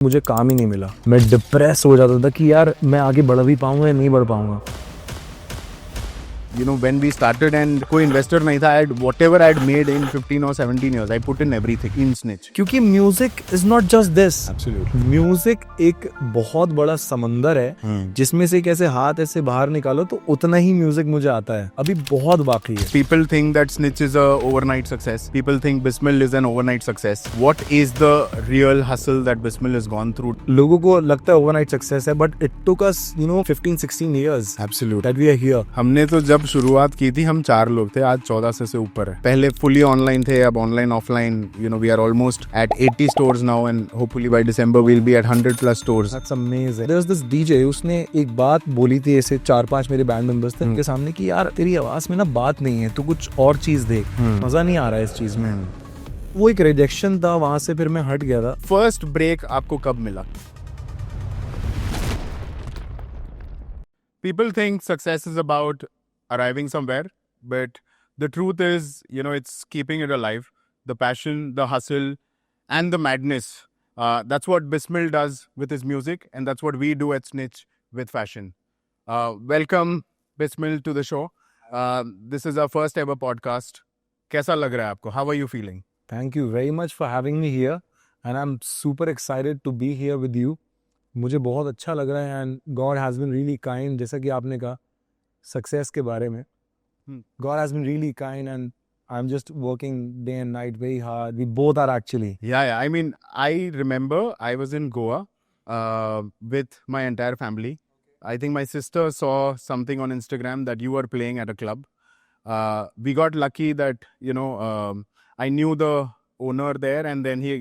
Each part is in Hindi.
मुझे काम ही नहीं मिला, मैं डिप्रेस हो जाता था कि यार मैं आगे बढ़ भी पाऊंगा या नहीं बढ़ पाऊंगा। You know, when we started and कोई investor नहीं था, whatever I had made in 15 or 17 years, I put in everything in Snitch. क्योंकि music is not just this. Absolutely. Music एक बहुत बड़ा समंदर है जिसमें से कैसे हाथ ऐसे बाहर निकालो तो उतना ही म्यूजिक मुझे आता है, अभी बहुत बाकी है। People think that Snitch is a overnight success. People think Bismil is an overnight success. What is the real hustle that Bismil has gone through? लोगों को लगता है ओवरनाइट सक्सेस है, but it took us 15-16 years Absolutely. that we are here. हमने तो जब शुरुआत की थी हम 4 लोग थे, आज 1400 से ऊपर है। पहले फुली ऑनलाइन थे, अब online offline, we are almost at 80 stores now and hopefully by December we will be at 100+ stores. That's amazing. There was this DJ, उसने एक बात बोली थी, ऐसे 4-5 मेरे बैंड मेंबर्स थे उनके सामने कि यार तेरी आवाज में ना बात नहीं है, तू कुछ और चीज देख, मजा नहीं आ रहा है इस चीज में। वो एक रिजेक्शन था, वहां से फिर मैं हट गया था। फर्स्ट ब्रेक आपको कब मिला? People think success is about arriving somewhere, but the truth is, it's keeping it alive. The passion, the hustle, and the madness. That's what Bismil does with his music, and that's what we do at Snitch with fashion. Welcome, Bismil, to the show. This is our first ever podcast. कैसा लग रहा है आपको? How are you feeling? Thank you very much for having me here, and I'm super excited to be here with you. मुझे बहुत अच्छा लग रहा है, and God has been really kind. जैसा कि आपने कहा सक्सेस के बारे में, God has been really kind, and I'm just working day and night very hard. We both are actually. Yeah. I mean, I remember I was in Goa with my entire family. I think my sister saw something on Instagram that you were playing at a club. We got lucky that, I knew the owner there, and then he,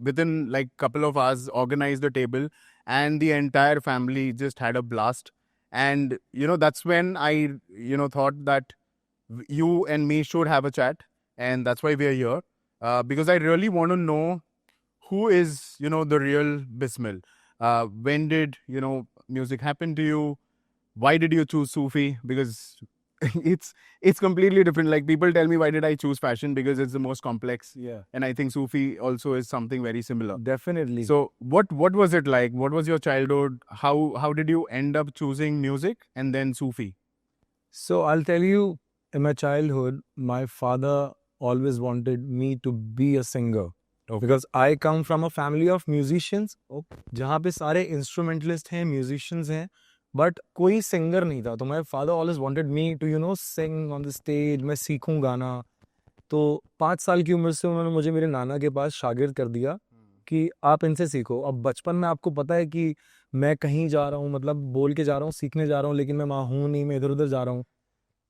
within like couple of hours organized the table, and the entire family just had a blast. And, that's when I, thought that you and me should have a chat, and that's why we are here. Because I really want to know who is, the real Bismil. When did, music happen to you? Why did you choose Sufi? Because it's completely different. Like, people tell me, why did I choose fashion? Because it's the most complex. Yeah. And I think Sufi also is something very similar. Definitely. So what was it like? What was your childhood? How did you end up choosing music and then Sufi? So I'll tell you, in my childhood, my father always wanted me to be a singer. Okay. Because I come from a family of musicians, जहाँ पे सारे instrumentalists हैं, musicians हैं, but कोई singer नहीं था। तो my father always wanted me to sing on the stage, मैं सीखूं गाना। तो 5 साल की उम्र से उन्होंने मुझे मेरे नाना के पास शागिर्द कर दिया कि आप इनसे सीखो। अब बचपन में आपको पता है कि मैं कहीं जा रहा हूँ, मतलब बोल के जा रहा हूँ, सीखने जा रहा हूँ, लेकिन मैं वहाँ हूँ नहीं, मैं इधर उधर जा रहा हूँ।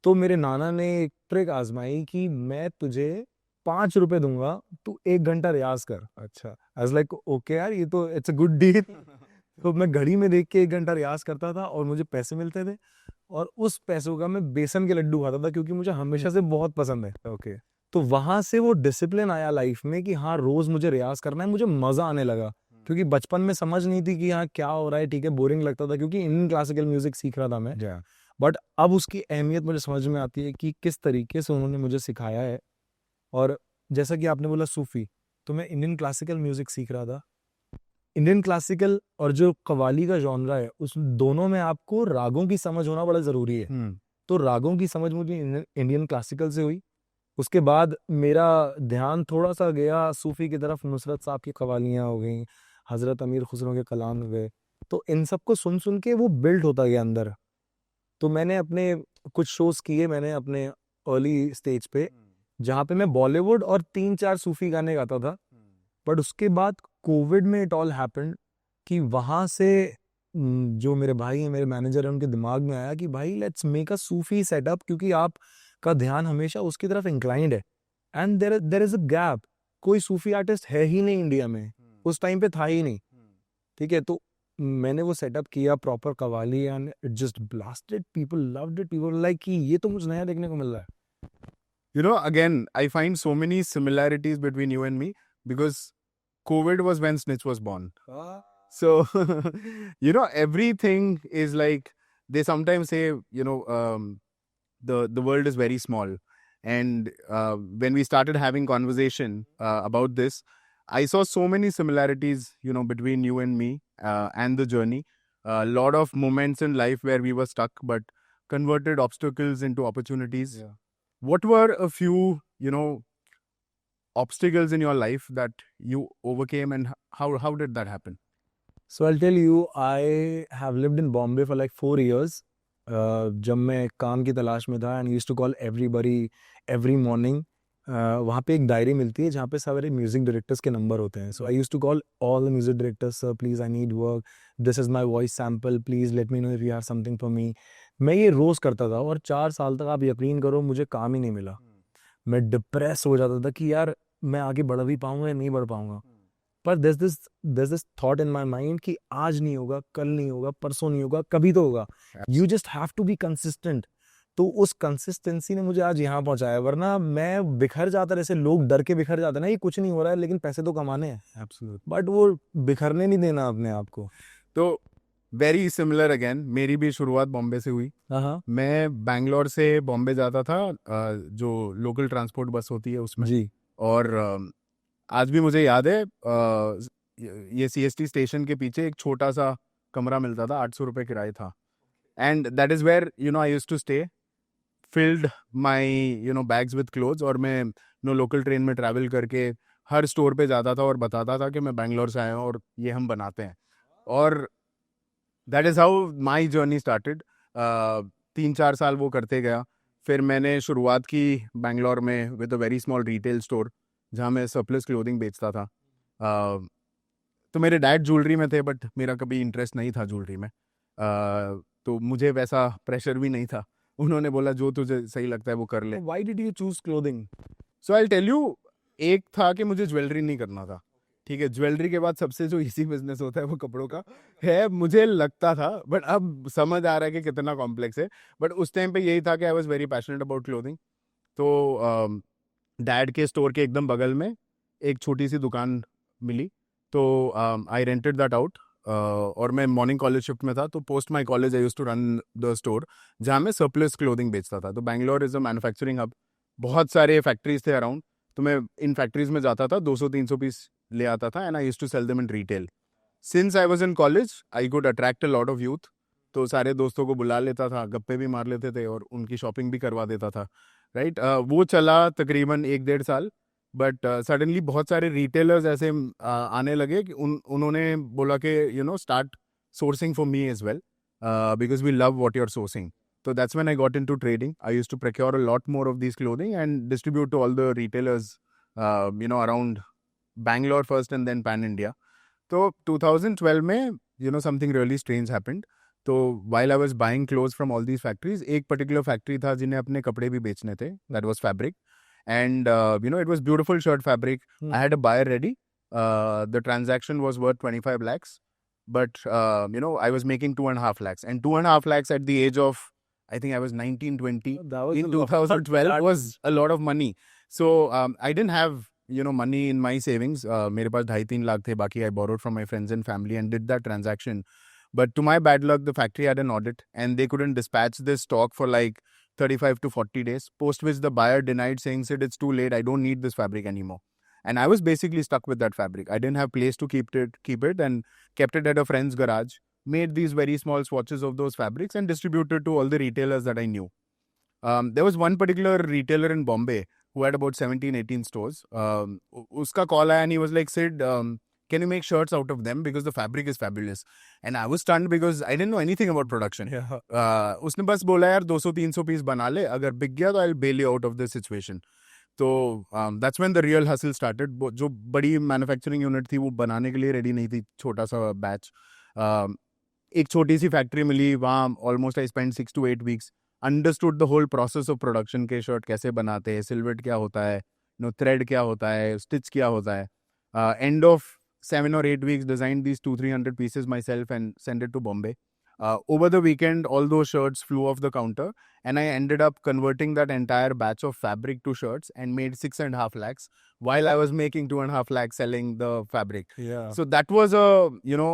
तो मेरे नाना ने एक ट्रिक आजमाई कि मैं तुझे 5 रुपए दूंगा, तू 1 घंटा रियाज कर। अच्छा, आई वाज लाइक ओके यार, ये तो इट्स अ गुड डील। तो मैं घड़ी में देख के 1 घंटा रियाज करता था और मुझे पैसे मिलते थे, और उस पैसों का मैं बेसन के लड्डू खाता था क्योंकि मुझे हमेशा से बहुत पसंद है। ओके, तो वहां से वो डिसिप्लिन आया लाइफ में कि हाँ रोज मुझे रियाज करना है, मुझे मजा आने लगा। क्योंकि बचपन में समझ नहीं थी कि हाँ क्या हो रहा है, ठीक है बोरिंग लगता था क्योंकि इंडियन क्लासिकल म्यूजिक सीख रहा था मैं। बट अब उसकी अहमियत मुझे समझ में आती है कि किस तरीके से उन्होंने मुझे सिखाया है। और जैसा कि आपने बोला सूफी, तो मैं इंडियन क्लासिकल म्यूजिक सीख रहा था। इंडियन क्लासिकल और जो कव्वाली का जॉनरा है, उस दोनों में आपको रागों की समझ होना बड़ा जरूरी है। तो रागों की समझ मुझे इंडियन क्लासिकल से हुई। उसके बाद मेरा ध्यान थोड़ा सा गया सूफी की तरफ, नुसरत साहब की कव्वालियाँ हो गई, हजरत अमीर खुसरो के कलाम हो गए। तो इन सबको सुन सुन के वो बिल्ड होता गया अंदर। तो मैंने अपने कुछ शोज किए, मैंने अपने अर्ली स्टेज पे, जहाँ पे मैं बॉलीवुड और 3-4 सूफी गाने गाता था। बट उसके बाद कोविड में इट ऑल हैपेंड कि वहाँ से जो मेरे भाई हैं, मेरे मैनेजर हैं, उनके दिमाग में आया कि भाई let's make a Sufi setup, क्योंकि आप का ध्यान हमेशा उसकी तरफ इंक्लाइंड है, and there is a gap. कोई सूफी आर्टिस्ट है ही नहीं इंडिया में, उस टाइम पे था ही नहीं। ठीक है, तो मैंने वो सेटअप किया proper qawwali, and it just blasted, people loved it, people like कि ये तो मुझे नया देखने को मिल रहा है। Again, I find so many similarities between you and me because COVID was when Snitch was born. So, everything is like, they sometimes say, the world is very small. And when we started having conversation about this, I saw so many similarities, you know, between you and me and the journey. A lot of moments in life where we were stuck, but converted obstacles into opportunities. Yeah. What were a few, you know, obstacles in your life that you overcame, and how did that happen? So I'll tell you, I have lived in Bombay for like 4 years. जब मैं काम की तलाश में था, and used to call everybody every morning. वहाँ पे एक डायरी मिलती है जहाँ पे सारे म्यूजिक डायरेक्टर्स के नंबर होते हैं. So I used to call all the music directors, sir, please, I need work. This is my voice sample. Please let me know if you have something for me. मैं ये रोज करता था और 4 साल तक आप यकीन करो मुझे काम ही नहीं मिला. मैं डिप्रेस हो जाता था कि यार मैं आगे बढ़ भी पाऊंगा या नहीं बढ़ पाऊंगा. पर there's this thought in my mind कि आज नहीं होगा, कल नहीं होगा, परसों नहीं होगा, कभी तो होगा. You just have to be consistent. तो उस कंसिस्टेंसी ने मुझे आज यहाँ पहुंचाया, वरना मैं बिखर जाता. जैसे लोग डर के बिखर जाते हैं ना, ये कुछ नहीं हो रहा है लेकिन पैसे तो कमाने हैं. Absolutely. बट वो बिखरने नहीं देना अपने आप को. तो वेरी सिमिलर अगेन, मेरी भी शुरुआत बॉम्बे से हुई. हाँ मैं बैंगलोर से बॉम्बे जाता था, जो लोकल ट्रांसपोर्ट बस होती है उसमें. जी. और आज भी मुझे याद है, ये CST स्टेशन के पीछे एक छोटा सा कमरा मिलता था, 800 रुपये किराया था. And that is where you know I used to stay, filled my you know bags with clothes. और मैं लोकल ट्रेन में ट्रैवल करके हर स्टोर पे जाता था और बताता था कि मैं बैंगलोर से आया हूँ और ये हम बनाते हैं. और that is how my journey started. 3-4 साल वो करते गया. फिर मैंने शुरुआत की बैंगलोर में with a very small retail store जहाँ मैं सरप्लस क्लोथिंग बेचता था. तो मेरे डैड ज्वेलरी में थे, बट मेरा कभी इंटरेस्ट नहीं था ज्वेलरी में. तो मुझे वैसा प्रेशर भी नहीं था. उन्होंने बोला जो तुझे सही लगता है वो कर ले. Why did you choose clothing? So I tell you, एक था कि मुझे ज्वेलरी नहीं करना था. ठीक है, ज्वेलरी के बाद सबसे जो इजी बिजनेस होता है वो कपड़ों का है, मुझे लगता था. बट अब समझ आ रहा है कि कितना कॉम्प्लेक्स है. बट उस टाइम पे यही था कि I was very passionate about clothing. तो डैड के स्टोर के एकदम बगल में एक छोटी सी दुकान मिली. तो आई रेंटेड दैट आउट. और मैं मॉर्निंग कॉलेज शिफ्ट में था, तो post my college I used to run the store जहाँ मैं सरप्लस क्लोथिंग बेचता था. तो Bangalore is a manufacturing hub, बहुत सारे फैक्ट्रीज थे अराउंड. तो मैं इन फैक्ट्रीज में जाता था, 200-300 पीस ले आता था, and I used to sell them in retail. Since I was in college I could attract a lot of youth. तो सारे दोस्तों को बुला लेता था, गप्पे भी मार लेते थे और उनकी शॉपिंग भी करवा देता था. राइट. वो चला तकरीबन 1-1.5 साल. बट सडनली बहुत सारे रिटेलर्स ऐसे आने लगे कि उन्होंने बोला कि you know start sourcing for me as well, because we love what you are sourcing. So that's when I got into trading. I used to procure a lot more of these clothing and distribute to all the retailers, you know, around Bangalore first and then Pan India. So 2012 में, you know, something really strange happened. So while I was buying clothes from all these factories, एक particular factory था जिन्हें अपने कपड़े भी बेचने थे. That was fabric. And, you know, it was beautiful shirt fabric. I had a buyer ready. The transaction was worth 25 lakhs. But, you know, I was making 2.5 lakhs. And 2.5 lakhs at the age of, I think I was 19-20 That was in a lot. 2012 was a lot of money. So I didn't have, you know, money in my savings. मेरे पास 2.5-3 लाख थे. बाकी I borrowed from my friends and family and did that transaction. But to my bad luck, the factory had an audit and they couldn't dispatch this stock for like 35 to 40 days. Post which the buyer denied, saying, "Sid, it's too late. I don't need this fabric anymore." And I was basically stuck with that fabric. I didn't have place to keep it, and kept it at a friend's garage. Made these very small swatches of those fabrics and distributed to all the retailers that I knew. There was one particular retailer in Bombay who had about 17-18 stores. Uska call aaya and he was like, "Sid, can you make shirts out of them? Because the fabric is fabulous." And I was stunned because I didn't know anything about production. Yeah. उसने बस बोला यार 200-300 पीस बना ले, अगर बिक गया तो I'll bail you out of this situation. तो that's when the real hustle started. जो बड़ी मैन्युफैक्चरिंग यूनिट थी वो बनाने के लिए रेडी नहीं थी, छोटा सा बैच. एक छोटी सी फैक्ट्री मिली, वहाँ almost I spend 6 to 8 weeks. Understood the whole process of production के शर्ट कैसे बनाते हैं, सिल्वेट क्या होता है, नो थ्रेड क्या होता है, स्टिच क्या होता है. End of 7 or 8 weeks, designed these 200-300 pieces myself and sent it to Bombay. Over the weekend, all those shirts flew off the counter, and I ended up converting that entire batch of fabric to shirts and made 6.5 lakhs while I was making 2.5 lakhs selling the fabric. Yeah. So that was a, you know,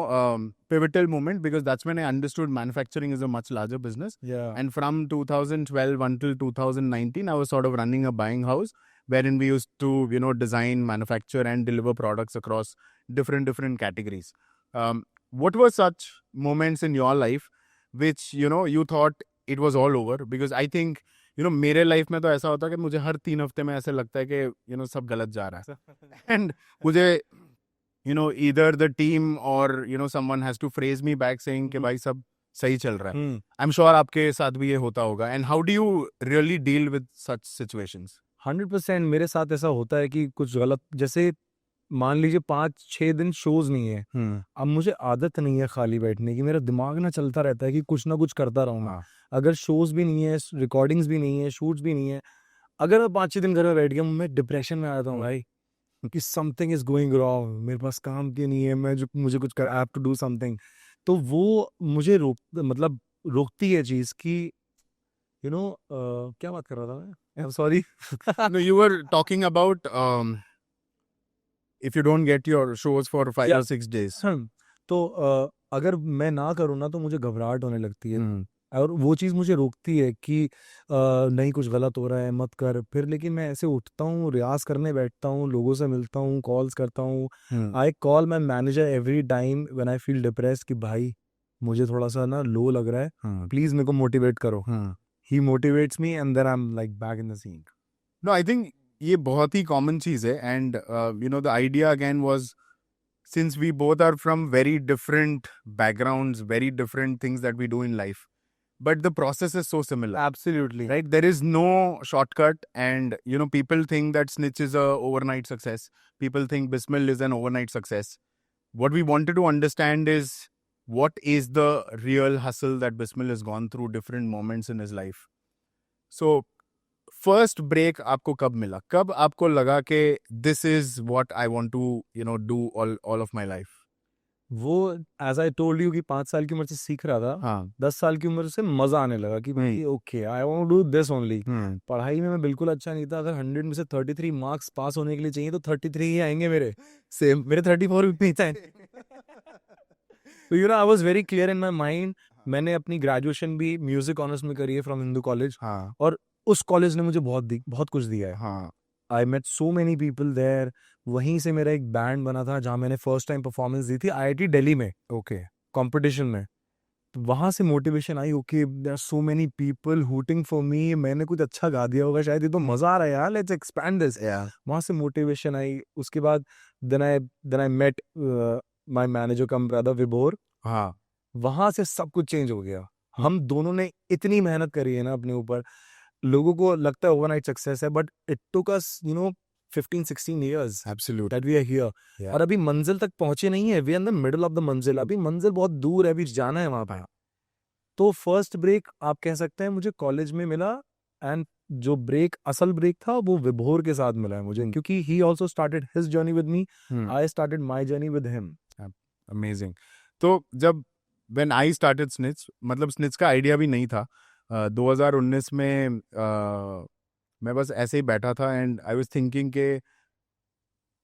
pivotal moment because that's when I understood manufacturing is a much larger business. Yeah. And from 2012 until 2019, I was sort of running a buying house wherein we used to, design, manufacture, and deliver products across different categories. What were such moments in your life which, you thought it was all over? Because I think, मेरे लाइफ में तो ऐसा होता है कि मुझे हर 3 हफ्ते में ऐसे लगता है कि सब गलत जा रहा है एंड मुझे either the team or someone has to phrase me back saying कि भाई सब सही चल रहा है. I'm sure आपके साथ भी ये होता होगा. And how do you really deal with such situations? 100% मेरे साथ ऐसा होता है कि कुछ गलत, जैसे मान लीजिए 5-6 दिन शोज नहीं है, अब मुझे आदत नहीं है खाली बैठने की, मेरा दिमाग ना चलता रहता है कि कुछ ना कुछ करता रहूँ मैं. अगर शोज भी नहीं है, रिकॉर्डिंग्स भी नहीं है, शूट्स भी नहीं है, अगर मैं 5-6 दिन घर में बैठ गया, मैं डिप्रेशन में आ जाता हूँ भाई कि समथिंग इज गोइंग रॉन्ग, मेरे पास काम क्यों नहीं है, मुझे कुछ कर, I have to do something. तो वो मुझे रोकती है चीज कि क्या बात कर रहा था मैं, I am sorry. No, you were talking about if you don't get your shows for 5 or 6 days. तो अगर मैं ना करूँ ना तो मुझे घबराहट होने लगती है, और वो चीज़ मुझे रोकती है कि नहीं कुछ गलत हो रहा है मत कर. फिर लेकिन मैं ऐसे उठता हूँ, रियाज करने बैठता हूँ, लोगों से मिलता हूँ, कॉल्स करता हूँ. I call my manager every time when I feel depress कि भाई मुझे थोड़ा सा ना लो लग रहा है, प्लीज मेरे को मोटिवेट करो. He motivates me and then I am like back in the scene. No, I think ये बहुत ही कॉमन चीज है. एंड the idea again was, since we both are from very different backgrounds, very different things that we do in life, but the process is so similar. Absolutely. Right? There is no shortcut, and people think that Snitch is a overnight success. People think Bismil is an overnight success. What we wanted to understand is what is the real hustle that Bismil has gone through different moments in his life. So first break आपको कब मिला? कब आपको लगा कि this is what I want to do all of my life? वो एज आई टोल्ड यू कि 5 साल की उम्र से सीख रहा था. हाँ. 10 साल की उम्र से मजा आने लगा कि भाई okay I want to do this only. पढ़ाई में मैं बिल्कुल अच्छा नहीं था. अगर 100 में से 33 मार्क्स पास होने के लिए चाहिए तो 33 ही आएंगे मेरे. सेम मेरे 34 भी नहीं थे. तो I was very clear in my mind. मैंने अपनी ग्रेजुएशन भी म्यूजिक ऑनर्स में करी है फ्रॉम हिंदू कॉलेज. और उस कॉलेज ने मुझे बहुत कुछ दिया है. हाँ. I met so many people there. वहीं से मेरा एक बैंड बना था जहाँ मैंने फर्स्ट टाइम परफॉर्मेंस दी थी आईआईटी दिल्ली में. ओके. कंपटीशन में. तो वहां से मोटिवेशन आई, okay there are so many people hooting for me, मैंने कुछ अच्छा गा दिया होगा शायद, ये तो मजा आ रहा है यार, लेट्स एक्सपैंड दिस. वहां से मोटिवेशन आई. उसके बाद then I met my manager cum brother Vibhor. हाँ. वहां से सब कुछ चेंज हो गया. हम दोनों ने इतनी मेहनत करी है ना अपने ऊपर. लोगों को लगता है ओवरनाइट सक्सेस है, but it took us 15-16 years Absolutely. that we are here. और अभी मंजिल तक पहुंचे नहीं है. We are in the middle of the मंजिल. अभी मंजिल बहुत दूर है, अभी जाना है वहां पे. तो फर्स्ट ब्रेक आप कह सकते हैं मुझे कॉलेज में मिला. एंड जो ब्रेक असल ब्रेक था वो विभोर के साथ मिला है मुझे, क्योंकि he also started his journey with me, I started my journey with him. Amazing. तो जब व्हेन आई स्टार्टेड स्निच, मतलब स्निच का आइडिया भी नहीं था. 2019 में मैं बस ऐसे ही बैठा था एंड आई वाज थिंकिंग के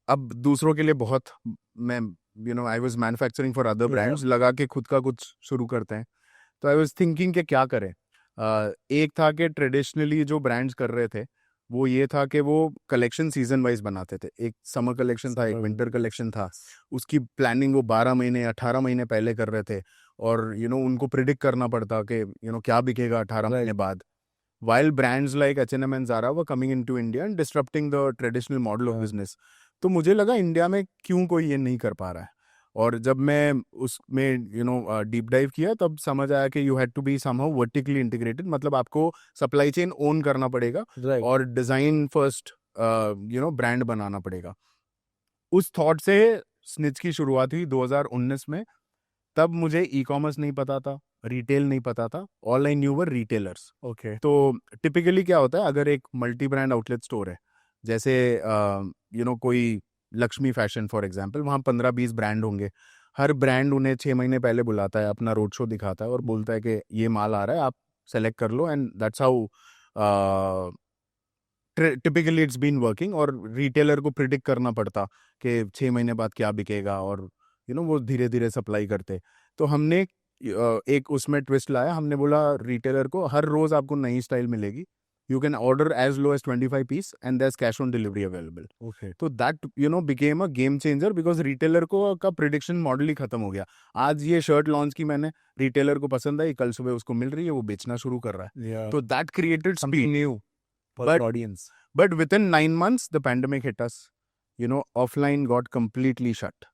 अब दूसरों के लिए बहुत मैं I was manufacturing for other brands, लगा के खुद का कुछ शुरू करते हैं. तो आई वाज थिंकिंग के क्या करें. एक था कि ट्रेडिशनली जो ब्रांड्स कर रहे थे वो ये था कि वो कलेक्शन सीजन वाइज बनाते थे. एक समर कलेक्शन था, एक विंटर कलेक्शन था. उसकी प्लानिंग वो 12 महीने 18 महीने पहले कर रहे थे. और उनको प्रिडिक्ट करना पड़ता कि क्या बिकेगा 18 महीने बाद. While brands like H&M and Zara were coming into India and disrupting the traditional model of business. तो मुझे लगा इंडिया में क्यों कोई ये नहीं कर पा रहा है. और जब मैं उसमें डीप डाइव किया तब समझ आया कि you had to be somehow vertically integrated. मतलब आपको सप्लाई चेन ओन करना पड़ेगा और डिजाइन फर्स्ट ब्रांड बनाना पड़ेगा. उस थॉट से स्निच की शुरुआत हुई 2019 में. तब मुझे ई कॉमर्स नहीं पता था, रिटेल नहीं पता था. All I knew were retailers. Okay. तो टिपिकली क्या होता है, अगर एक मल्टी ब्रांड आउटलेट स्टोर है, जैसे कोई लक्ष्मी फैशन फॉर एग्जांपल, वहाँ 15-20 ब्रांड होंगे. हर ब्रांड उन्हें 6 महीने पहले बुलाता है, अपना रोड शो दिखाता है और बोलता है कि ये माल आ रहा है, आप सेलेक्ट कर लो. And that's how typically it's been working. और रिटेलर को प्रिडिक्ट करना पड़ता कि 6 महीने बाद क्या बिकेगा, और वो धीरे धीरे सप्लाई करते. तो हमने एक उसमें ट्विस्ट लाया. हमने बोला रिटेलर को हर रोज आपको नई स्टाइल मिलेगी, you can order as low as 25 piece and there's cash on delivery available. Okay. तो that became a game changer because retailer को का prediction model ही खत्म हो गया. आज ये शर्ट लॉन्च की मैंने, retailer को पसंद आई, कल सुबह उसको मिल रही है, वो बेचना शुरू कर रहा है. Yeah. तो that created Something speed. new for But- the audience. But within 9 months, the pandemic hit us. Offline got completely shut.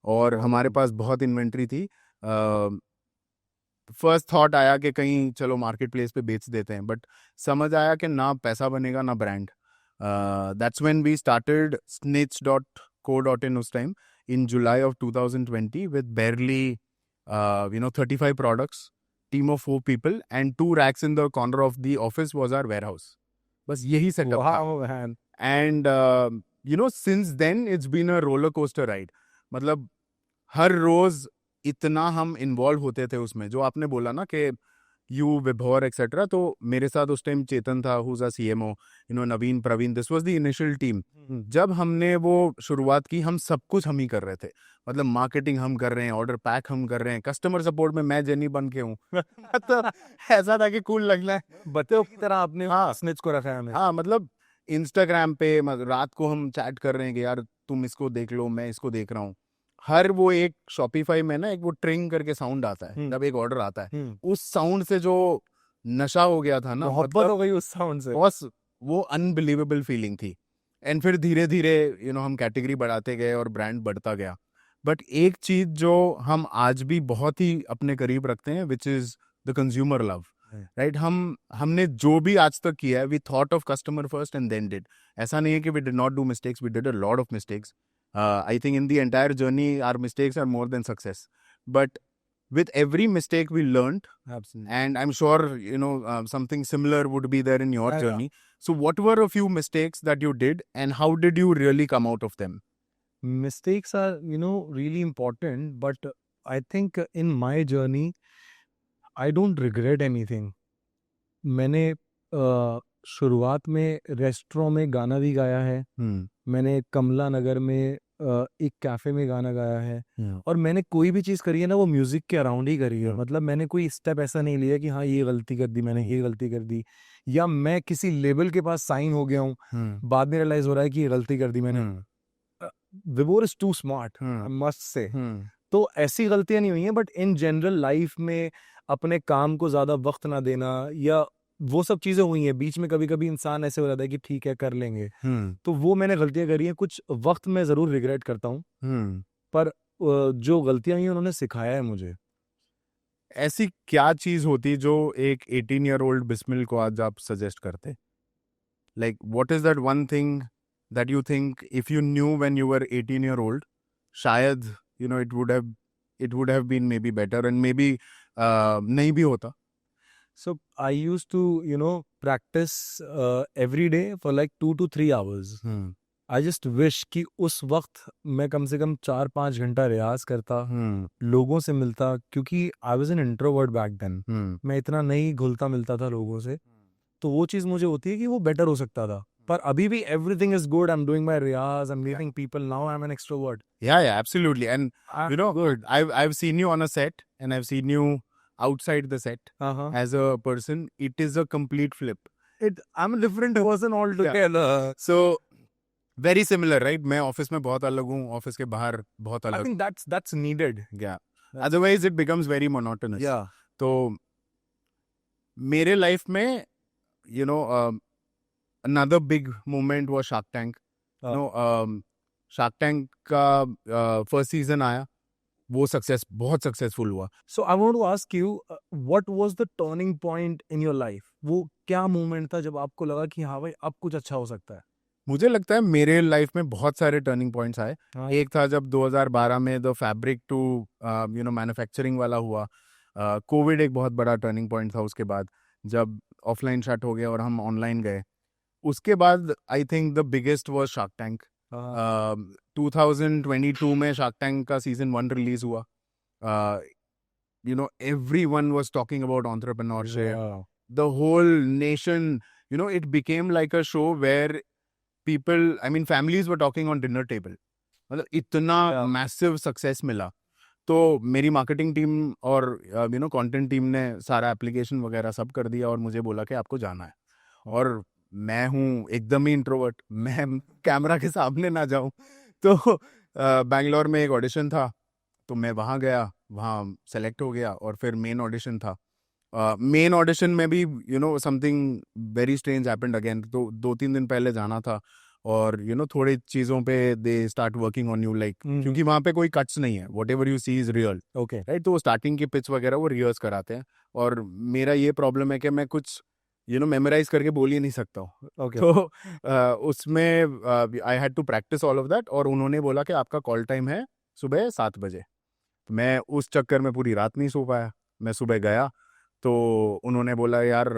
और हमारे पास बहुत इन्वेंट्री थी. फर्स्ट थॉट आया कि कहीं चलो मार्केट प्लेस पे बेच देते हैं, बट समझ आया कि ना पैसा बनेगा ना brand. That's when we started snitch.co.in उस time in July of 2020 with barely 35 products, team of 4 people and 2 racks in the corner of the office was our warehouse. बस यही सेटअप था. Wow, man. And since then it's been a roller coaster ride. मतलब हर रोज इतना हम इन्वॉल्व होते थे उसमें, जो आपने बोला ना कि यू विभोर एक्सेट्रा. तो मेरे साथ उस टाइम चेतन था, who is a CMO, Naveen, Praveen, this was the initial team. जब हमने वो शुरुआत की, हम सब कुछ हम ही कर रहे थे. मतलब मार्केटिंग हम कर रहे हैं, ऑर्डर पैक हम कर रहे हैं, कस्टमर सपोर्ट में मैं जेनी बन के हूँ. मतलब ऐसा था कि कूल लगना है. बच्चों की तरह आपने हाँ. स्निच को रखा है हमें. हाँ, मतलब इंस्टाग्राम पे रात को हम चैट कर रहे हैं कि यार तुम इसको देख लो, मैं इसको देख रहा हूँ. हर वो एक शॉपिफाई में ना एक वो ट्रिंग करके साउंड आता है जब एक ऑर्डर आता है, उस साउंड से जो नशा हो गया था ना, मोहब्बत हो गई उस साउंड से. बस वो अनबिलीवेबल फीलिंग थी. एंड फिर धीरे धीरे हम कैटेगरी बढ़ाते गए और ब्रांड बढ़ता गया. बट एक चीज जो हम आज भी बहुत ही अपने करीब रखते हैं, which is the consumer love. Right. हमने जो भी आज तक किया है, we thought of customer first and then did. ऐसा नहीं है कि we did not do mistakes, we did a lot of mistakes. I think in the entire journey, our mistakes are more than success. But with every mistake we learned. Absolutely. And I'm sure, something similar would be there in your Yeah. journey. So what were a few mistakes that you did and how did you really come out of them? Mistakes are, really important, but I think in my journey, I don't regret anything. मैंने शुरुआत में रेस्टोरेंट में गाना भी गाया है. मैंने कमला नगर में एक कैफे में गाना गाया है. और मैंने कोई भी चीज़ करी है ना, वो म्यूजिक के अराउंड ही करी है. मतलब मैंने कोई स्टेप ऐसा नहीं लिया कि हाँ ये गलती कर दी मैंने, ये गलती कर दी, या मैं किसी लेबल के पास साइन हो गया हूँ, बाद में रियलाइज हो रहा है कि ये गलती कर दी मैंने. विभोर is to smart, must say. तो ऐसी गलतियां नहीं हुई हैं, बट इन जनरल लाइफ में अपने काम को ज्यादा वक्त ना देना, या वो सब चीजें हुई हैं. बीच में कभी कभी इंसान ऐसे हो जाता है कि ठीक है कर लेंगे. तो वो मैंने गलतियां करी हैं. कुछ वक्त में जरूर रिग्रेट करता हूँ, पर जो गलतियां हुई हैं उन्होंने सिखाया है मुझे. ऐसी क्या चीज होती जो एक 18-year-old बिस्मिल को आज आप सजेस्ट करते? Like what is that one thing that you think if you knew when you were 18-year-old, शायद it would have been maybe better and maybe नहीं भी होता. So I used to practice every day for like 2 to 3 hours. I just wish कि उस वक्त मैं कम से कम 4-5 घंटा रियाज करता, लोगों से मिलता, क्योंकि I was an introvert back then. मैं इतना नहीं घुलता मिलता था लोगों से. तो वो चीज़ मुझे होती है कि वो बेटर हो सकता था. पर अभी भी everything is good. I'm doing my riyaz. I'm meeting people. Now I'm an extrovert. Yeah, absolutely. And I'm good. I've seen you on a set and I've seen you outside the set as a person. It is a complete flip. I'm a different person altogether. So very similar, right? मैं ऑफिस में बहुत अलग हूँ, ऑफिस के बाहर बहुत I अलग. think that's needed. Yeah. Otherwise it becomes very monotonous. Yeah. तो मेरे लाइफ में another big moment was Shark Tank. Shark Tank का first season आया, वो बहुत सक्सेसफुल हुआ. So I want to ask you, what was the turning point in your life? वो क्या मोमेंट था जब आपको लगा कि हाँ भाई अब कुछ अच्छा हो सकता है? मुझे लगता है मेरे लाइफ में बहुत सारे टर्निंग पॉइंट्स आए. एक था जब 2012 में द फैब्रिक टू मैन्युफैक्चरिंग वाला हुआ. कोविड एक बहुत बड़ा टर्निंग पॉइंट था. उसके बाद जब ऑफलाइन शट हो गया और हम ऑनलाइन गए, उसके बाद I think the biggest was shark tank. 2022 में शार्क टैंक का सीजन 1 रिलीज हुआ. everyone was talking about entrepreneurship. The whole nation, it became like a show where families were talking on dinner table. मतलब इतना massive success मिला. तो मेरी मार्केटिंग टीम और कंटेंट टीम ने सारा एप्लीकेशन वगैरह सब कर दिया और मुझे बोला कि आपको जाना है. और मैं हूँ एकदम ही इंट्रोवर्ट, मैं कैमरा के सामने ना जाऊँ। तो बैंगलोर में एक ऑडिशन था, तो मैं वहाँ गया, वहाँ सेलेक्ट हो गया, और फिर मेन ऑडिशन था। मेन ऑडिशन में भी something very strange happened again. तो 2-3 दिन पहले जाना था, और थोड़ी चीज़ों पे they start working on you, like क्योंकि वहाँ पे कोई कट्स नहीं है, whatever you see is real, okay right. तो वो स्टार्टिंग की पिच वगैरह वो रिहर्स कराते हैं, और मेरा ये प्रॉब्लम है कि मैं कुछ मेमोराइज करके बोल ही नहीं सकता हूँ। ओके तो उसमें I had to practise all of that, और उन्होंने बोला कि आपका कॉल टाइम है सुबह 7 बजे। मैं उस चक्कर में पूरी रात नहीं सो पाया। मैं सुबह गया, तो उन्होंने बोला यार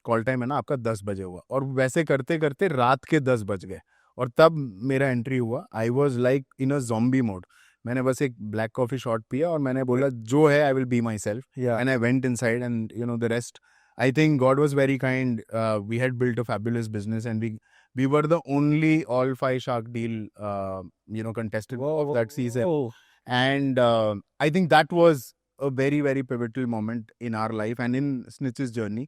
कॉल टाइम है ना आपका 10 बजे हुआ, और वैसे करते करते रात के 10 बज गए, और तब मेरा एंट्री हुआ। I was like in a zombie mode. मैंने बस एक ब्लैक कॉफी शॉट पिया, और मैंने बोला जो है I will be myself, या and I went inside, and the rest, I think God was very kind. We had built a fabulous business, and we were the only all 5 Shark deal contestant of that season. And I think that was a very very pivotal moment in our life and in Snitch's journey.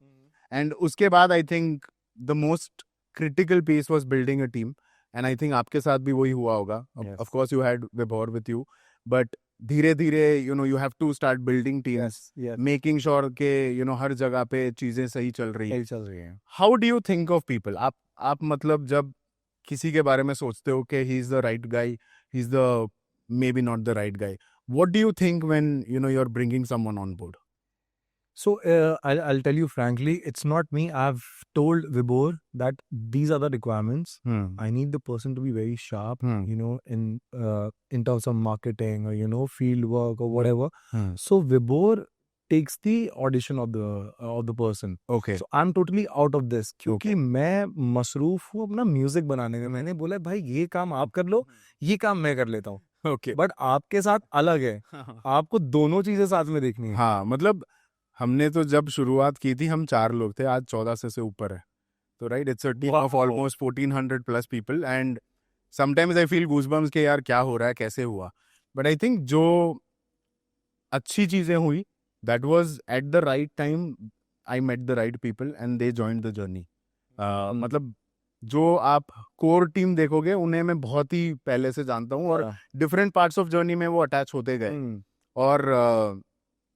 And uske baad I think the most critical piece was building a team. And I think आपके साथ भी वही हुआ होगा. Yes. Of course you had Vibhor with you, but धीरे धीरे you have to start building teams, yes making sure के हर जगह पे चीजें सही चल रही हैं. सही चल रही है How do you think of people? आप मतलब जब किसी के बारे में सोचते हो कि he is the right guy, he's the maybe not the right guy. What do you think when you're bringing someone on board? So I'll tell you frankly, it's not me. I've told Vibhor that these are the requirements. I need the person to be very sharp, in terms of marketing or field work or whatever. So Vibhor takes the audition of the person. Okay. So I'm totally out of this क्योंकि मैं मसरूफ हूँ अपना म्यूजिक बनाने में. मैंने बोला भाई ये काम आप कर लो, ये काम मैं कर लेता हूँ. Okay. बट आपके साथ अलग है, आपको दोनों चीजें साथ में देखनी है. हाँ, मतलब हमने तो जब शुरुआत की थी हम 4 लोग थे, आज 1400 से ऊपर है. तो right, it's a team of almost 1400 plus people, and sometimes I feel goosebumps के यार क्या हो रहा है, कैसे हुआ. बट आई थिंक जो अच्छी चीजें हुई, that was at the right time. I met the right people and they joined the journey. मतलब जो आप कोर टीम देखोगे उन्हें मैं बहुत ही पहले से जानता हूँ, और डिफरेंट पार्ट्स ऑफ जर्नी में वो अटैच होते गए. और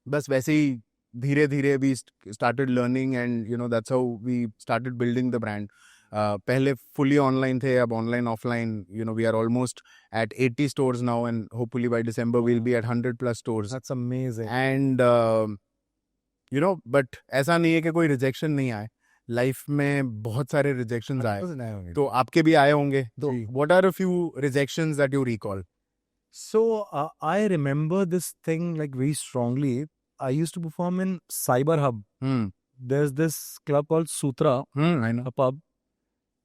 बस वैसे ही धीरे धीरे we started learning, and that's how we started building the brand. पहले फुली ऑनलाइन थे, अब online offline we are almost at 80 stores now, and hopefully by December we'll be at 100 plus stores. That's amazing. And but ऐसा नहीं है कि कोई रिजेक्शन नहीं आए. लाइफ में बहुत सारे रिजेक्शंस आए, तो आपके भी आए होंगे. तो what are a few rejections that you recall? So I remember this thing like very strongly. I used to perform in Cyber Hub. There's this club called Sutra, I know. a pub.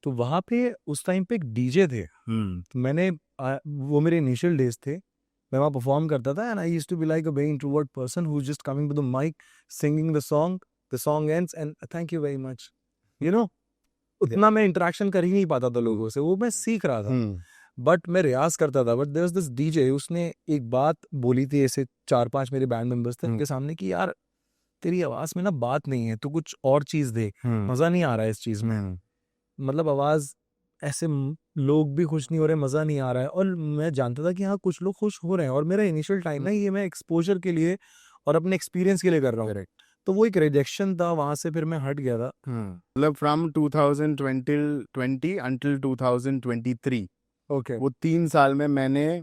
तो वहाँ पे उस टाइम पे एक डीजे थे. तो मैंने वो मेरे इनिशियल डेज थे, मैं वहाँ परफॉर्म करता था, and I used to be like a very introvert person who is just coming to the mic, singing the song ends and thank you very much. उतना मैं इंटरेक्शन कर ही नहीं पाता था लोगों से, वो मैं सीख रहा था. बट मैं रियाज करता था. But there was this DJ, उसने एक बात बोली थी, ऐसे 4-5 मेरे बैंड मेंबर्स थे उनके सामने कि यार तेरी आवाज में ना बात नहीं है, तू कुछ और चीज दे, मजा नहीं आ रहा है इस चीज में. मतलब आवाज ऐसे लोग भी खुश नहीं हो रहे, मजा नहीं आ रहा है. और मैं जानता था कि हाँ कुछ लोग खुश हो रहे हैं, और मेरा इनिशियल टाइम है ये मैं एक्सपोजर के लिए और अपने एक्सपीरियंस के लिए कर रहा हूँ. तो वो एक रिजेक्शन था, वहां से फिर मैं हट गया था. मतलब फ्रॉम 2020 until 2023, ओके वो 3 साल में मैंने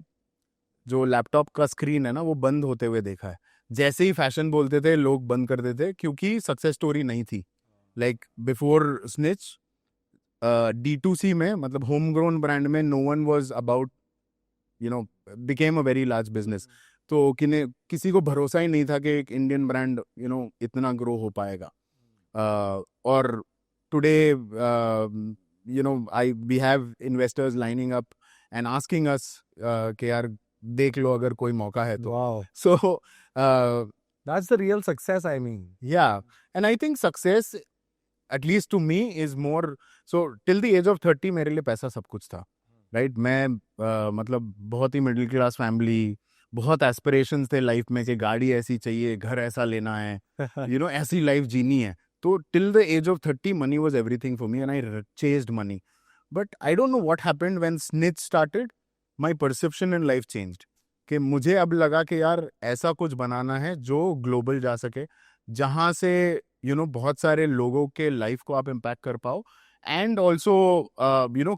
जो लैपटॉप का स्क्रीन है ना वो बंद होते हुए देखा है. जैसे ही फैशन बोलते थे लोग बंद कर देते, क्योंकि सक्सेस स्टोरी नहीं थी. लाइक बिफोर स्निच, D2C में, मतलब होम ग्रोन ब्रांड में, no one was about became a very large business. तो किसी को भरोसा ही नहीं था कि एक इंडियन ब्रांड इतना ग्रो हो पाएगा. और today we have investors lining up and asking us कि यार देख लो अगर कोई मौका है तो. Wow, so that's the real success. I mean yeah, and I think success, at least to me, is more so till the age of 30 मेरे लिए पैसा सब कुछ था. राइट, मैं मतलब बहुत ही मिडिल क्लास फैमिली, बहुत एस्पिरेशंस थे लाइफ में कि गाड़ी ऐसी चाहिए, घर ऐसा लेना है, ऐसी लाइफ जीनी है. तो till the age of 30 money was everything for me and I chased money. But I don't know what happened when Snitch started. My perception in life changed. कि मुझे अब लगा कि यार ऐसा कुछ बनाना है जो ग्लोबल जा सके, जहाँ से बहुत सारे लोगों के लाइफ को आप इम्पैक्ट कर पाओ, and also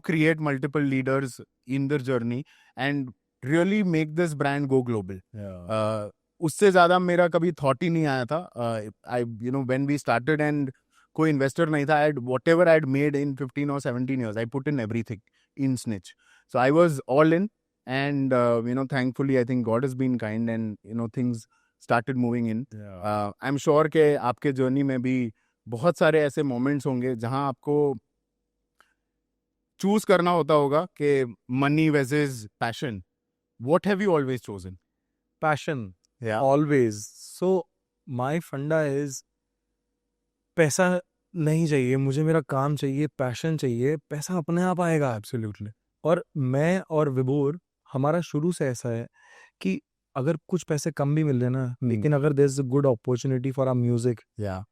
create multiple leaders in their journey and really make this brand go global. उससे ज्यादा मेरा कभी थॉट ही नहीं आया था. I when we started and कोई इन्वेस्टर नहीं था. whatever I had made in 15 or 17 years, I put in everything in Snitch. So I was all in, and thankfully I think God has been kind, and things started moving in. I'm sure कि आपके जर्नी में भी बहुत सारे ऐसे मोमेंट्स होंगे जहां आपको चूज करना होता होगा कि money versus passion. What have you always chosen? Passion. Yeah. Always. So my funda is पैसा नहीं चाहिए मुझे, मेरा काम चाहिए, पैशन चाहिए, पैसा अपने आप आएगा. Absolutely. और मैं और विभोर, हमारा शुरू से ऐसा है कि अगर कुछ पैसे कम भी मिल रहे ना, लेकिन अगर there is a good opportunity for our music, Yeah.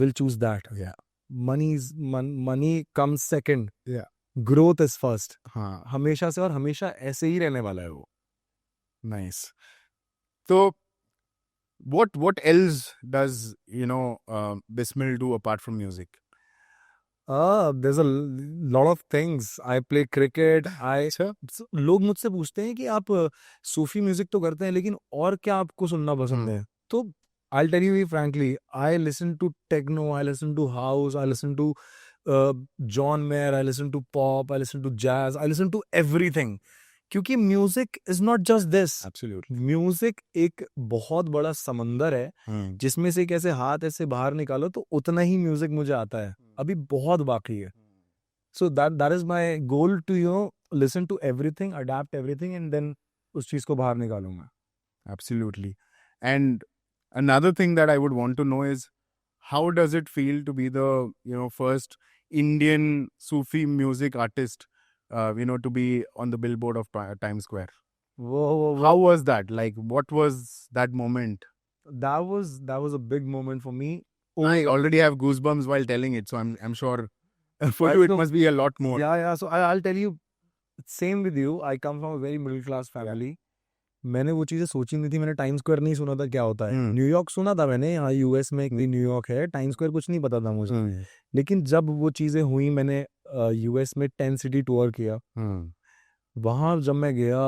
Will choose that. Yeah. Money comes second, Yeah. Growth is first. हाँ. हमेशा से, और हमेशा ऐसे ही रहने वाला है वो. Nice. So, what else does Bismil do apart from music? There's a lot of things. I play cricket. अच्छा. लोग मुझसे पूछते हैं कि आप सूफी म्यूजिक तो करते हैं, लेकिन और क्या आपको सुनना पसंद है? तो I'll tell you frankly, I listen to techno, I listen to house, I listen to John Mayer, I listen to pop, I listen to jazz, I listen to everything. क्योंकि music is not just this. Absolutely. Music एक बहुत बड़ा समंदर है जिसमें से एक ऐसे हाथ ऐसे बाहर निकालो तो उतना ही म्यूजिक मुझे आता है. अभी बहुत बाकी है. So that is my goal to listen to everything, adapt everything, and then उस चीज को बाहर निकालूंगा. Absolutely. And another thing that I would want to know is, how does it feel to be the first Indian Sufi music artist, to be on the billboard of Times Square? वो How was that? Like, what was that moment? that was a big moment for me. I already have goosebumps while telling it, so I'm sure for you it No. must be a lot more. Yeah. So I'll tell you, same with you. I come from a very middle class family. मैंने वो चीज़ें सोची नहीं थी. मैंने टाइम स्क्वायर नहीं सुना था क्या होता है. न्यूयॉर्क सुना था मैंने, यहाँ यूएस में न्यूयॉर्क है. टाइम स्क्वायर कुछ नहीं पता था मुझे. लेकिन जब वो चीज़ें हुई, मैंने यूएस में 10 सिटी टूर किया. वहाँ जब मैं गया,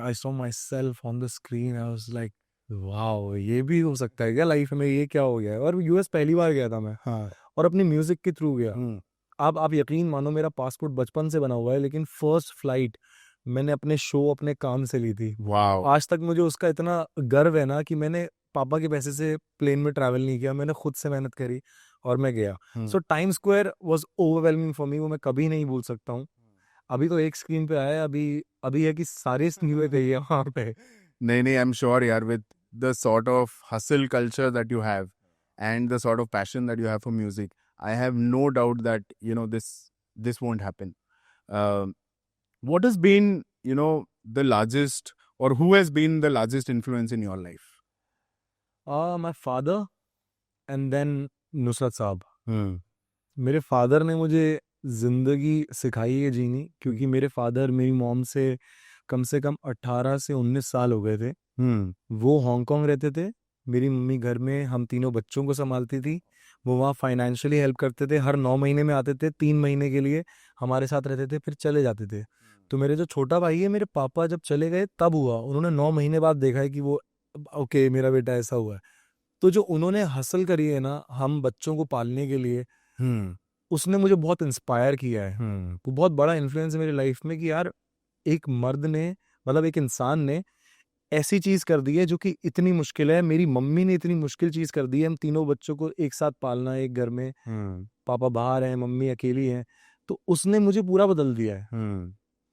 I saw my self on the screen. I was like, wow, ये भी हो सकता है क्या लाइफ में? ये क्या हो गया है? और यूएस पहली बार गया था मैं. हाँ. और अपनी म्यूजिक के थ्रू गया. आप यकीन मानो, मेरा पासपोर्ट बचपन से बना हुआ है, लेकिन फर्स्ट फ्लाइट मैंने अपने शो अपने काम से ली थी. Wow. आज तक मुझे उसका इतना गर्व है ना कि मैंने पापा के पैसे से प्लेन में ट्रैवल नहीं किया. मैंने खुद से मेहनत करी और मैं गया. सो time square was overwhelming for me. वो मैं कभी नहीं भूल सकता हूँ. अभी तो एक स्क्रीन पे आया, अभी है कि सारे स्क्रीन पे है वहाँ पे. नहीं, I'm sure, yaar, with the sort of hustle culture that you have and the sort of passion that you have for music, I have no doubt that this won't happen. What has been the largest, or who has been the largest influence in your life? My father and then Nusrat साहब. मेरे फादर ने मुझे जिंदगी सिखाई है जीनी, क्योंकि मेरे फादर मेरी मॉम से कम 18 से 19 साल हो गए थे. वो हांगकांग रहते थे. मेरी मम्मी घर में हम तीनों बच्चों को संभालती थी. वो वहाँ फाइनेंशियली हेल्प करते थे. हर 9 महीने में आते थे, 3 महीने के लिए हमारे साथ रहते थे, फिर चले जाते थे. तो मेरे जो छोटा भाई है, मेरे पापा जब चले गए तब हुआ. उन्होंने 9 महीने बाद देखा है कि वो ओके, मेरा बेटा ऐसा हुआ है. तो जो उन्होंने हसल करी है ना हम बच्चों को पालने के लिए, उसने मुझे बहुत इंस्पायर किया है. वो बहुत बड़ा इन्फ्लुएंस है मेरी लाइफ में कि यार एक मर्द ने, मतलब एक इंसान ने ऐसी चीज कर दी है जो कि इतनी मुश्किल है. मेरी मम्मी ने इतनी मुश्किल चीज कर दी है. हम तीनों बच्चों को एक साथ पालना एक घर में. पापा बाहर हैं, मम्मी अकेली हैं. तो उसने मुझे पूरा बदल दिया है.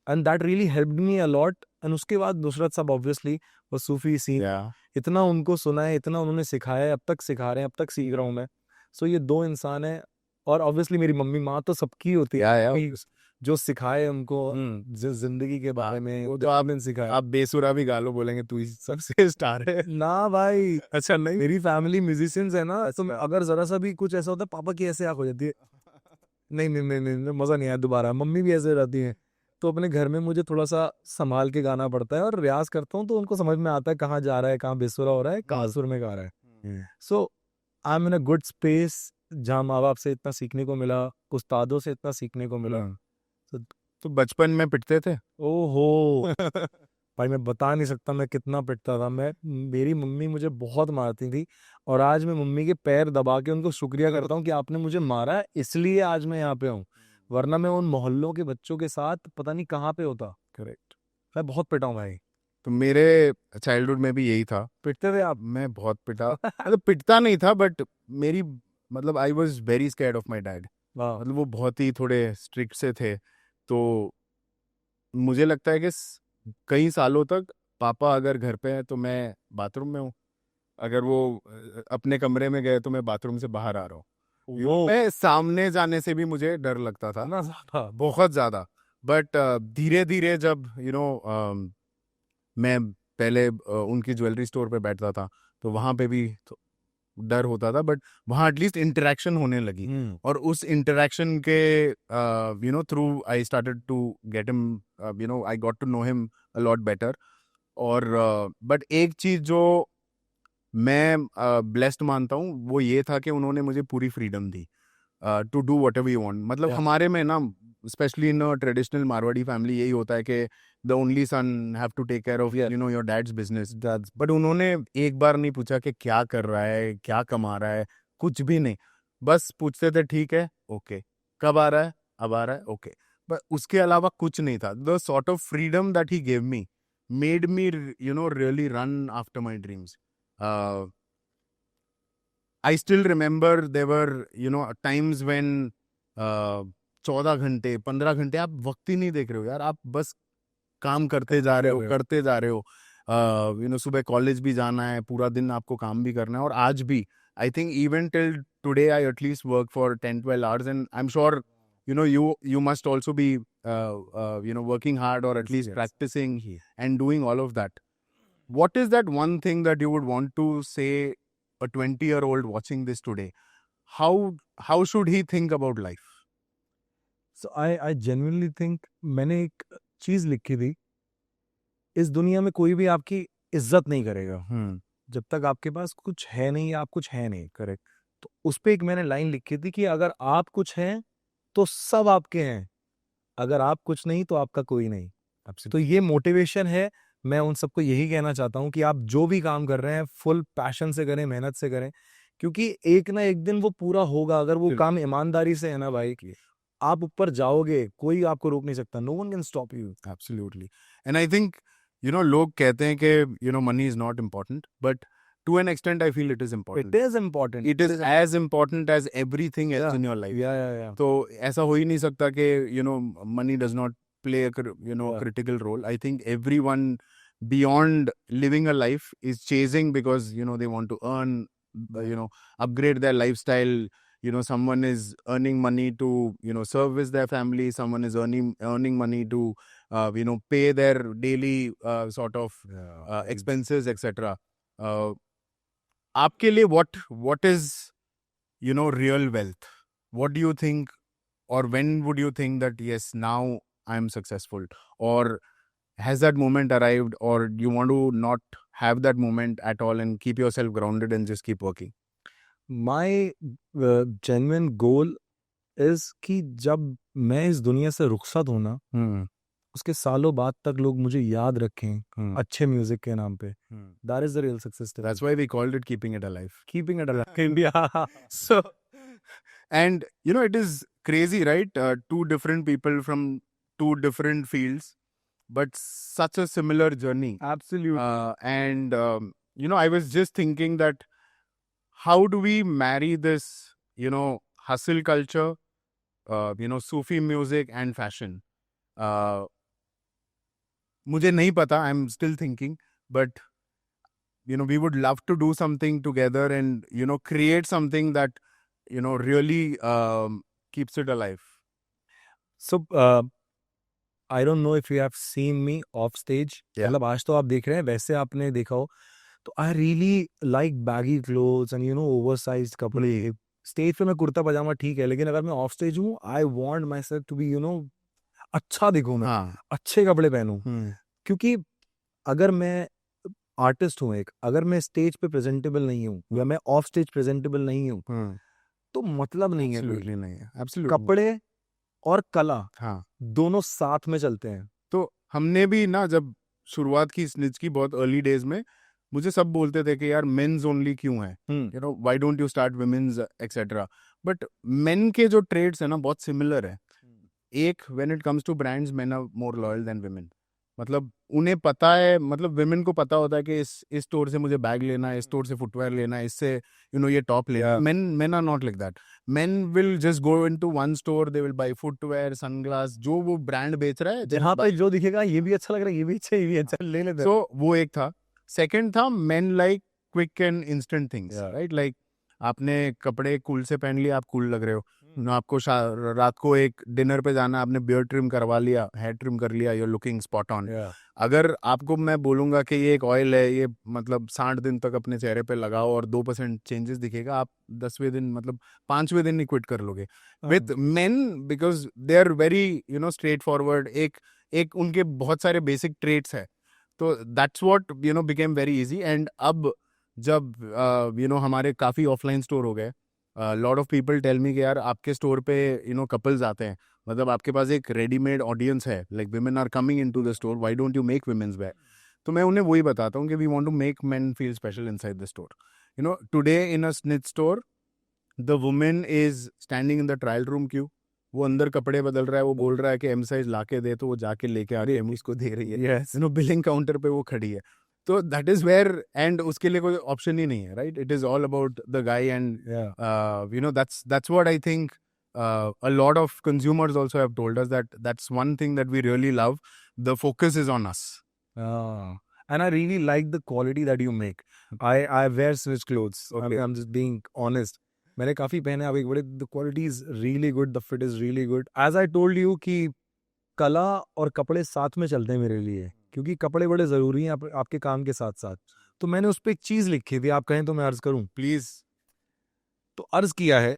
And that really helped me a lot. And उसके बाद नुसरत साहब ऑब्वियसली वो सूफी सीन. इतना उनको सुना है, इतना उन्होंने सिखाया है, अब तक सिखा रहे हैं, अब तक सीख रहा हूँ मैं. सो ये 2 इंसान है. और ऑब्वियसली मेरी मम्मी, माँ तो सबकी होती है. जो सिखाए हमको जिंदगी के बारे में, वो तो आपने सिखाया। आप बेसुरा भी गा लो, बोलेंगे तू ही सबसे स्टार है। ना भाई, अच्छा नहीं, मेरी फैमिली म्यूजिशियंस है ना, तो अगर जरा सा भी कुछ ऐसा होता है पापा की ऐसे आंख हो जाती है, नहीं नहीं नहीं नहीं, मजा नहीं आया दोबारा। मम्मी भी ऐसे रहती है, तो अपने घर में मुझे थोड़ा सा संभाल के गाना पड़ता है, और रियाज करता हूँ तो उनको समझ में आता है कहाँ जा रहा है, कहाँ बेसुरा हो रहा है, कहाँ सुर में गा रहा है। So I am in a good space, जहाँ माँ बाप से इतना सीखने को मिला, उस्तादों से इतना सीखने को मिला। तो बचपन में पिटते थे? ओहो भाई, मैं बता नहीं सकता मैं कितना पिटता था। मेरी मम्मी मुझे बहुत मारती थी, और आज मैं मम्मी के पैर दबा के उनको शुक्रिया करता हूँ कि आपने मुझे मारा है, इसलिए आज मैं यहाँ पे हूँ, वरना मैं उन मोहल्लों के बच्चों के साथ पता नहीं कहाँ पे होता। करेक्ट। मैं बहुत पिटा हूँ भाई। तो मेरे चाइल्डहुड में भी यही था। पिटते थे आप? मैं बहुत पिटा, मतलब पिटता नहीं था, बट मेरी, मतलब I was very scared of my dad. वाह। मतलब वो बहुत ही थोड़े स्ट्रिक्ट से थे। तो मुझे लगता है कि कई सालों तक पापा अगर घर पे हैं तो मैं बाथरूम में हूँ, अगर वो अपने कमरे में गए तो मैं बाथरूम से बाहर आ रहा हूँ। वो मैं सामने जाने से भी मुझे डर लगता था, इतना ज्यादा? बहुत ज्यादा। बट धीरे धीरे जब मैं पहले उनकी ज्वेलरी स्टोर पे बैठता था, तो वहां पे भी तो डर होता था, बट वहां एटलीस्ट इंटरेक्शन होने लगी। और उस इंटरेक्शन के through I started to get him, I got to know him a lot better. और बट एक चीज जो मैं ब्लेस्ड मानता हूँ वो ये था कि उन्होंने मुझे पूरी फ्रीडम दी to do whatever you want. मतलब Yeah. हमारे में ना, specially in traditional Marwari family, यही होता है कि the only son have to take care of Yes. Your dad's business. But उन्होंने एक बार नहीं पूछा कि क्या कर रहा है, क्या कमा रहा है, कुछ भी नहीं। बस पूछते थे ठीक है, ओके, कब आ रहा है, अब आ रहा है, ओके। बट उसके अलावा कुछ नहीं था। The sort of freedom that he gave me made me really run after my dreams. I still remember there were, times when 14 घंटे 15 घंटे आप वक्त ही नहीं देख रहे हो यार, आप बस काम करते जा रहे हो, करते जा रहे हो। सुबह कॉलेज भी जाना है, पूरा दिन आपको काम भी करना है। और आज भी I think even till today I at least work for 10-12 hours, and I'm sure you must also be working hard, or at least Yes. practicing and doing all of that. What is that one thing that you would want to say a 20-year-old watching this today? How should he think about life? So I genuinely think, मैंने एक चीज लिखी थी, इस दुनिया में कोई भी आपकी इज्जत नहीं करेगा जब तक आपके पास कुछ है नहीं, आप कुछ है नहीं। Correct. तो उस पे एक मैंने लाइन लिखी थी कि अगर आप कुछ हैं तो सब आपके हैं, अगर आप कुछ नहीं तो आपका कोई नहीं। तो ये मोटिवेशन है। मैं उन सबको यही कहना चाहता हूँ कि आप जो भी काम कर रहे हैं फुल पैशन से करें, मेहनत से करें, क्योंकि एक ना एक दिन वो पूरा होगा। अगर वो काम ईमानदारी से है ना भाई, आप ऊपर जाओगे, कोई आपको रोक नहीं सकता। No one can stop you. Absolutely. And I think, लोग कहते हैं कि, money is not important, but to an extent, I feel it is important. It is important. It is as important as everything else in your life. या तो ऐसा हो ही नहीं सकता कि money does not play a Yeah. critical role. I think everyone beyond living a life is chasing because they want to earn, upgrade their lifestyle. Someone is earning money to service their family. Someone is earning money to pay their daily sort of expenses, etc. आपके लिए what is real wealth? What do you think, or when would you think that yes, now I'm successful? Or has that moment arrived, or you want to not have that moment at all and keep yourself grounded and just keep working? My genuine goal is कि जब मैं इस दुनिया से रुखसत हूं ना, उसके सालों बाद तक लोग मुझे याद रखें अच्छे म्यूजिक के नाम पे। That is the real success. That's why we called it keeping it alive. Keeping it alive India. So, and it is crazy, right? Two different people from two different fields, but such a similar journey. Absolutely. And I was just thinking that how do we marry this, hustle culture, Sufi music and fashion? मुझे नहीं पता, I'm still thinking, but we would love to do something together and create something that really keeps it alive. So I don't know if you have seen me off stage. Yeah. मतलब आज तो आप देख रहे हैं, वैसे आपने देखा हो तो I really like baggy clothes and oversized कपड़े. स्टेज पे मैं कुर्ता पजामा ठीक है, लेकिन अगर मैं ऑफ स्टेज हूँ I want myself to be अच्छा दिखूं मैं, हाँ. अच्छे कपड़े पहनूं. Hmm. क्योंकि अगर मैं आर्टिस्ट हूँ एक, अगर मैं स्टेज पे प्रेजेंटेबल नहीं हूँ या मैं ऑफ स्टेज प्रेजेंटेबल नहीं हूँ Hmm. तो मतलब नहीं है कोई. Absolutely नहीं है. Absolutely. कपड़े और कला हाँ. दोनों साथ में चलते हैं. तो हमने भी ना जब शुरुआत की स्निच की बहुत अर्ली डेज में, मुझे सब बोलते थे कि यार मेंस ओनली क्यों है, you know why don't you start women's etcetera. But men के जो ट्रेड्स है ना बहुत सिमिलर है. एक, when it comes to brands, men are more loyal than women. मतलब उन्हें पता है, मतलब वुमेन को पता होता है कि इस स्टोर से मुझे बैग लेना है, इस स्टोर से फुटवेयर लेना है, इससे ये टॉप लेना है. Men are not like that. Men will just go into one store, they will buy footwear, sunglass, जो वो ब्रांड बेच रहा है जहाँ पे जो दिखेगा ये भी अच्छा लग रहा है, ये भी अच्छा है, ये भी अच्छा है, ले लेते हैं. So वो एक था. Second था, men like quick and instant things, Yeah. right? Like आपने कपड़े कूल से पहन लिया, आप कूल लग रहे हो. ना आपको रात को एक डिनर पे जाना, आपने बियर्ड ट्रिम करवा लिया, हेयर ट्रिम कर लिया, you're looking spot on. Yeah. अगर आपको मैं बोलूंगा कि ये एक ऑयल है, ये मतलब 60 दिन तक अपने चेहरे पे लगाओ और 2% चेंजेस दिखेगा, आप 10वें दिन मतलब 5वें दिन ही क्विट कर लोगे. With men, because they are very straightforward. एक उनके बहुत सारे बेसिक ट्रेट्स है. तो that's what became very easy. And अब जब हमारे काफ़ी ऑफलाइन स्टोर हो गए, lot of people tell me कि यार आपके स्टोर पे कपल्स आते हैं, मतलब आपके पास एक रेडीमेड ऑडियंस है, like women are coming into the store, why don't you make women's bag. तो मैं उन्हें वही बताता हूँ कि we want to make men feel special inside the store. Today in a Snitch store, the women is standing in the trial room queue. वो अंदर कपड़े बदल रहा है, वो बोल रहा है कि एम साइज ला के दे, तो वो जाके लेके आ रही है, उसको दे रही है. Yes. बिलिंग काउंटर पे वो खड़ी है. तो दैट इज वेयर, एंड उसके लिए कोई ऑप्शन ही नहीं है, right? It is all about the guy. And Yeah. that's what I think a lot of consumers also have told us, that that's one thing that we really love. The focus is on us. And I really like the quality that you make. I wear Switch clothes. Okay. I'm just being honest. मैंने काफी पहने अब एक बड़े. The quality is really good. The fit is really good. As I told you कि कला और कपड़े साथ में चलते हैं मेरे लिए, क्योंकि कपड़े बड़े जरूरी हैं आपके काम के साथ साथ. तो मैंने उस पर एक चीज लिखी थी, आप कहें तो मैं अर्ज करूं. Please. तो अर्ज किया है,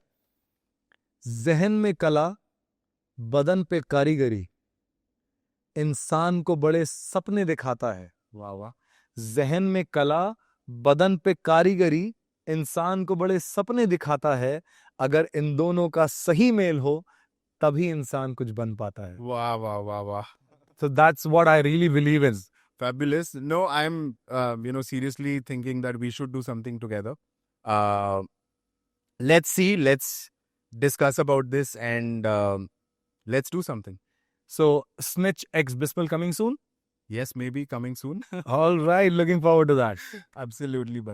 जहन में कला, बदन पे कारीगरी, इंसान को बड़े सपने दिखाता है. वाह वाह. जहन में कला, बदन पे कारीगरी, इंसान को बड़े सपने दिखाता है. अगर इन दोनों का सही मेल हो तभी इंसान कुछ बन पाता है. Wow, wow, wow, wow. So that's what I really believe in. Fabulous. No, I'm, seriously thinking that we should do something together. Let's see. Let's discuss about this, and let's do something. So Snitch X Bismal coming soon. Yes, maybe coming soon. All right, looking forward to that. Absolutely.